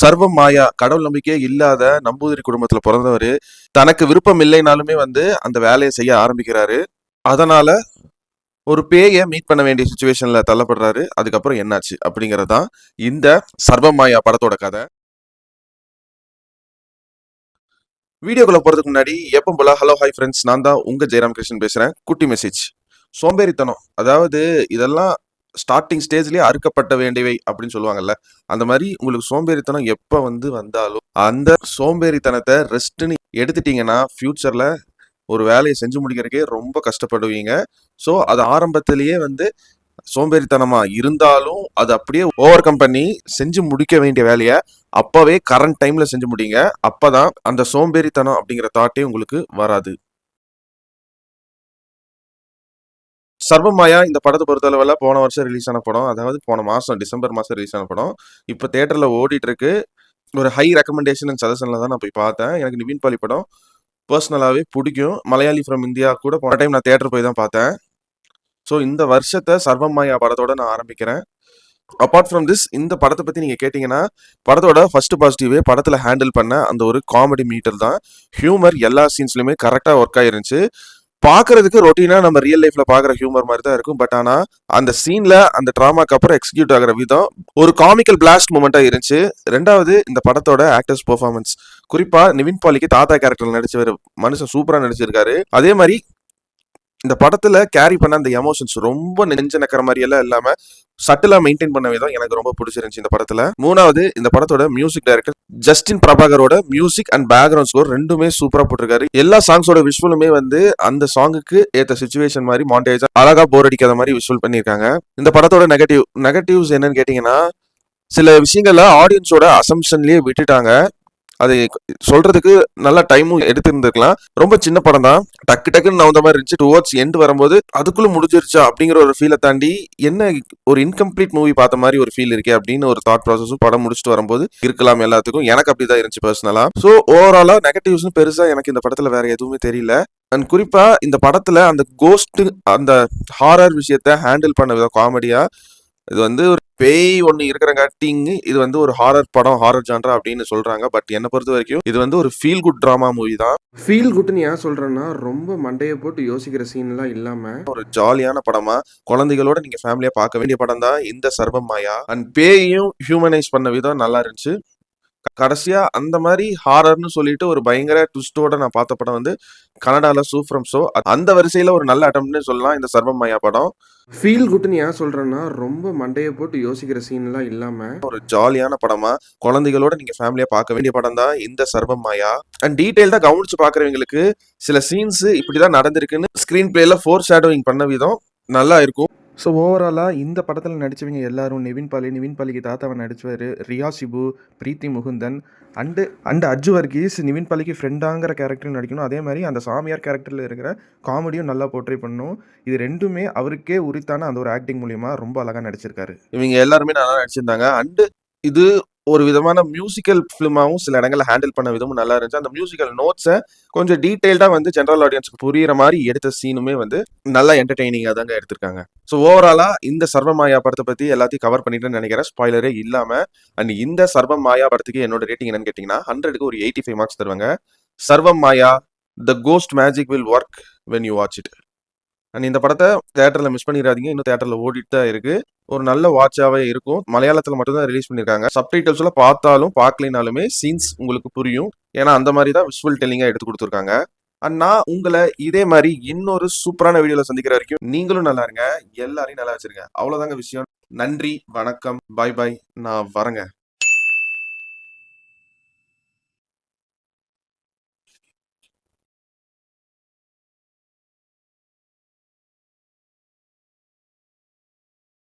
சர்வ மாயா, கடவுள் நம்பிக்கையே இல்லாத நம்பூதிரி குடும்பத்துல பிறந்தவரு தனக்கு விருப்பம் இல்லைனாலுமே அந்த வேலையை செய்ய ஆரம்பிக்கிறாரு. அதனால ஒரு பேய மீட் பண்ண வேண்டிய சுச்சுவேஷன்ல தள்ளப்படுறாரு. அதுக்கப்புறம் என்னாச்சு அப்படிங்கறதுதான் இந்த சர்வ மாயா படத்தோட கதை. வீடியோக்குள்ள போறதுக்கு முன்னாடி எப்பவும் போல ஹலோ ஹாய் ஃப்ரெண்ட்ஸ், நான் தான் உங்க ஜெயராம் கிருஷ்ணன் பேசுறேன். குட்டி மெசேஜ். சோம்பேறித்தனம், அதாவது இதெல்லாம் ஸ்டார்டிங் ஸ்டேஜ்லயே அறுக்கப்பட்ட வேண்டியவை அப்படின்னு சொல்லுவாங்கல்ல, அந்த மாதிரி உங்களுக்கு சோம்பேறித்தனம் எப்ப வந்தாலும் அந்த சோம்பேறித்தனத்தை ரெஸ்ட்னு எடுத்துட்டீங்கன்னா ஃபியூச்சர்ல ஒரு வேலையை செஞ்சு முடிக்கிறதுக்கே ரொம்ப கஷ்டப்படுவீங்க. ஸோ அது ஆரம்பத்திலேயே சோம்பேறித்தனமா இருந்தாலும் அது அப்படியே ஓவர் கம் பண்ணி செஞ்சு முடிக்க வேண்டிய வேலையை அப்பவே கரண்ட் டைம்ல செஞ்சு முடிங்க. அப்பதான் அந்த சோம்பேறித்தனம் அப்படிங்கிற தாட்டே உங்களுக்கு வராது. சர்வமாயா இந்த படத்தை பொறுத்தளவுல போன வருஷம் ரிலீஸ் ஆன படம், அதாவது போன மாசம் டிசம்பர் மாசம் ரிலீஸ் ஆன படம். இப்ப தியேட்டர்ல ஓடிட்டு இருக்கு. ஒரு ஹை ரெக்கமெண்டேஷன் அண்ட் சஜஷன்ல தான் நான் போய் பார்த்தேன். எனக்கு நிவின் பாலி படம் பர்சனலாவே பிடிக்கும். மலையாளி ஃப்ரம் இந்தியா கூட போன டைம் நான் தியேட்டர் போய் தான் பார்த்தேன். ஸோ இந்த வருஷத்தை சர்வமாயா படத்தோட நான் ஆரம்பிக்கிறேன். அப்பார்ட் ஃப்ரம் திஸ், இந்த படத்தை பத்தி நீங்க கேட்டீங்கன்னா, படத்தோட ஃபர்ஸ்ட் பாசிட்டிவே படத்துல ஹேண்டில் பண்ண அந்த ஒரு காமெடி மீட்டர் தான். ஹியூமர் எல்லா சீன்ஸ்லயுமே கரெக்டா ஒர்க் ஆயிருந்துச்சு. பாக்குறதுக்கு ரொட்டீனா நம்ம ரியல் லைஃப்ல பாக்குற ஹியூமர் மாதிரி தான் இருக்கும். பட் ஆனா அந்த சீன்ல அந்த டிராமாக்கு அப்புறம் எக்ஸிக்யூட் ஆகிற விதம் ஒரு காமிக்கல் பிளாஸ்ட் மூமெண்டா இருந்துச்சு. ரெண்டாவது, இந்த படத்தோட ஆக்டர்ஸ் பெர்ஃபார்மன்ஸ், குறிப்பா நிவின் பாலிக்கு தாத்தா கேரக்டர் நடிச்சவர் மனுஷன் சூப்பரா நடிச்சிருக்காரு. அதே மாதிரி இந்த படத்துல கேரி பண்ண அந்த எமோஷன்ஸ் ரொம்ப நெஞ்ச நக்கிற மாதிரி எல்லாம் இல்லாம சட்டிலா மெயின்டைன் பண்ண விதம் எனக்கு ரொம்ப பிடிச்சிருந்துச்சு இந்த படத்துல. மூணாவது, இந்த படத்தோட மியூசிக் டைரக்டர் ஜஸ்டின் பிரபாகரோட மியூசிக் அண்ட் பேக்ரவுண்ட் ஸ்கோர் ரெண்டுமே சூப்பரா போட்டிருக்காரு. எல்லா சாங்ஸோட விஷுவலுமே அந்த சாங்குக்கு ஏத்த சிச்சுவேஷன் மாதிரி மாண்டேஜா அழகா போர் அடிக்காத மாதிரி விஷுவல் பண்ணிருக்காங்க. இந்த படத்தோட நெகட்டிவ்ஸ் என்னன்னு கேட்டீங்கன்னா, சில விஷயங்கள்ல ஆடியன்ஸோட அசம்ஷன்லயே விட்டுட்டாங்க. அது சொல்றதுக்கு நல்ல டைமும் எடுத்திருந்திருக்கலாம். ரொம்ப சின்ன படம் தான், டக்கு டக்குன்னு நவுந்த மாதிரி இருந்துச்சு. டுவர்ட்ஸ் எண்ட் வரும்போது அதுக்குள்ள முடிஞ்சிருச்சா அப்படிங்கிற ஒரு ஃபீலை தாண்டி என்ன ஒரு இன்கம்ப்ளீட் மூவி பார்த்த மாதிரி ஒரு ஃபீல் இருக்கே அப்படின்னு ஒரு தாட் ப்ராசஸும் படம் முடிச்சுட்டு வரும்போது இருக்கலாம் எல்லாத்துக்கும். எனக்கு அப்படிதான் இருந்துச்சு பர்சனலா. ஸோ ஓவராலா நெகட்டிவ்ஸ் பெருசா எனக்கு இந்த படத்துல வேற எதுவுமே தெரியல. அண்ட் குறிப்பா இந்த படத்துல அந்த கோஸ்ட், அந்த ஹாரர் விஷயத்த ஹேண்டில் பண்ண விதம் காமெடியா, இது ஒரு பேய் ஒண்ணு இருக்கிறங்காட்டிங் இது ஒரு ஹாரர் படம், ஹாரர் ஜான்ரா அப்படின்னு சொல்றாங்க. பட் என்ன பொறுத்த வரைக்கும் இது ஒரு ஃபீல் குட் டிராமா மூவி தான். ஃபீல் குட்னு ஏன் சொல்றேன்னா, ரொம்ப மண்டைய போட்டு யோசிக்கிற சீன்லாம் இல்லாம ஒரு ஜாலியான படமா குழந்தைகளோட நீங்க ஃபேமிலியா பார்க்க வேண்டிய படம் தான் இந்த சர்வம் மாயா. அண்ட் பேயையும் ஹியூமனைஸ் பண்ண விதம் நல்லா இருந்துச்சு. கடைசியா அந்த மாதிரி ஹாரர்னு சொல்லிட்டு ஒரு பயங்கர ட்விஸ்டோட நான் பார்த்த படம் கனடால சூஃப்ரம் ஷோ. அந்த வரிசையில ஒரு நல்ல அட்டம்ப்ட்னு சொல்லலாம் இந்த சர்வம் மாயா படம். ஃபீல் குட்னு ஏன் சொல்றேன்னா, ரொம்ப மண்டைய போட்டு யோசிக்கிற சீன்லாம் இல்லாம ஒரு ஜாலியான படமா குழந்தைகளோட நீங்க ஃபேமிலியா பார்க்க வேண்டிய படம் தான் இந்த சர்வம் மாயா. அண்ட் டீடைல்டா கவனிச்சு பாக்குறவங்களுக்கு சில சீன்ஸ் இப்படிதான் நடந்திருக்குன்னு ஸ்கிரீன் பிளேல ஃபோர் ஷேடோவிங் பண்ண விதம் நல்லா இருக்கும். ஸோ ஓவராலாக இந்த படத்தில் நடித்தவங்க எல்லாரும் நிவின் பாலிக்கு தாத்தாவை நடிச்சவர் ரியா சிபு, பிரீத்தி முகுந்தன் அண்டு அஜு வர்கீஸ் நிவின் பாலிக்கு ஃப்ரெண்டாங்கிற கேரக்டரும் நடிக்கணும். அதே மாதிரி அந்த சாமியார் கேரக்டரில் இருக்கிற காமெடியும் நல்லா போர்ட்ரே பண்ணணும். இது ரெண்டுமே அவருக்கே உரித்தான அந்த ஒரு ஆக்டிங் மூலியமாக ரொம்ப அழகாக நடிச்சிருக்காரு. இவங்க எல்லாருமே நல்லா நடிச்சிருந்தாங்க. அண்டு இது ஒரு விதமான மியூசிக்கல் ஃபிலிமாவும் சில இடங்கள்ல ஹேண்டில் பண்ண விதமும் நல்லா இருந்துச்சு. அந்த மியூசிக்கல் நோட்ஸை கொஞ்சம் டீடைல்டா ஜெனரல் ஆடியன்ஸ்க்கு புரியுற மாதிரி எடுத்த சீனுமே நல்லா என்டர்டெய்னிங்கா தாங்க எடுத்திருக்காங்க. ஸோ ஓவராலா இந்த சர்வமாயா படத்தை பத்தி எல்லாத்தையும் கவர் பண்ணிட்டு நினைக்கிறேன், ஸ்பாய்லரே இல்லாம. அண்ட் இந்த சர்வம் மாயா படத்துக்கு என்னோட ரேட்டிங் என்னன்னு கேட்டீங்கன்னா 100க்கு ஒரு 85 மார்க்ஸ் தருவாங்க. Sarvam Maya, the ghost magic will work when you watch it. And இந்த படத்தை தியேட்டர்ல மிஸ் பண்ணிடாதீங்க. இன்னும் தியேட்டர்ல ஓடிட்டு தான் இருக்கு. ஒரு நல்ல வாட்சாவே இருக்கும். மலையாளத்துல மட்டும் தான் ரிலீஸ் பண்ணிருக்காங்க. சப்டைட்டில்ஸ்ல பார்த்தாலும் பார்க்கலினாலுமே சீன்ஸ் உங்களுக்கு புரியும். ஏன்னா அந்த மாதிரி தான் விஷுவல் டெல்லிங்கா எடுத்து கொடுத்துருக்காங்க. அண்ட் நான் உங்களை இதே மாதிரி இன்னொரு சூப்பரான வீடியோல சந்திக்கிற வரைக்கும் நீங்களும் நல்லா இருங்க, எல்லாரையும் நல்லா வச்சிருங்க. அவ்வளவுதாங்க விஷயம். நன்றி, வணக்கம், பாய் பாய். நான் வரேங்க.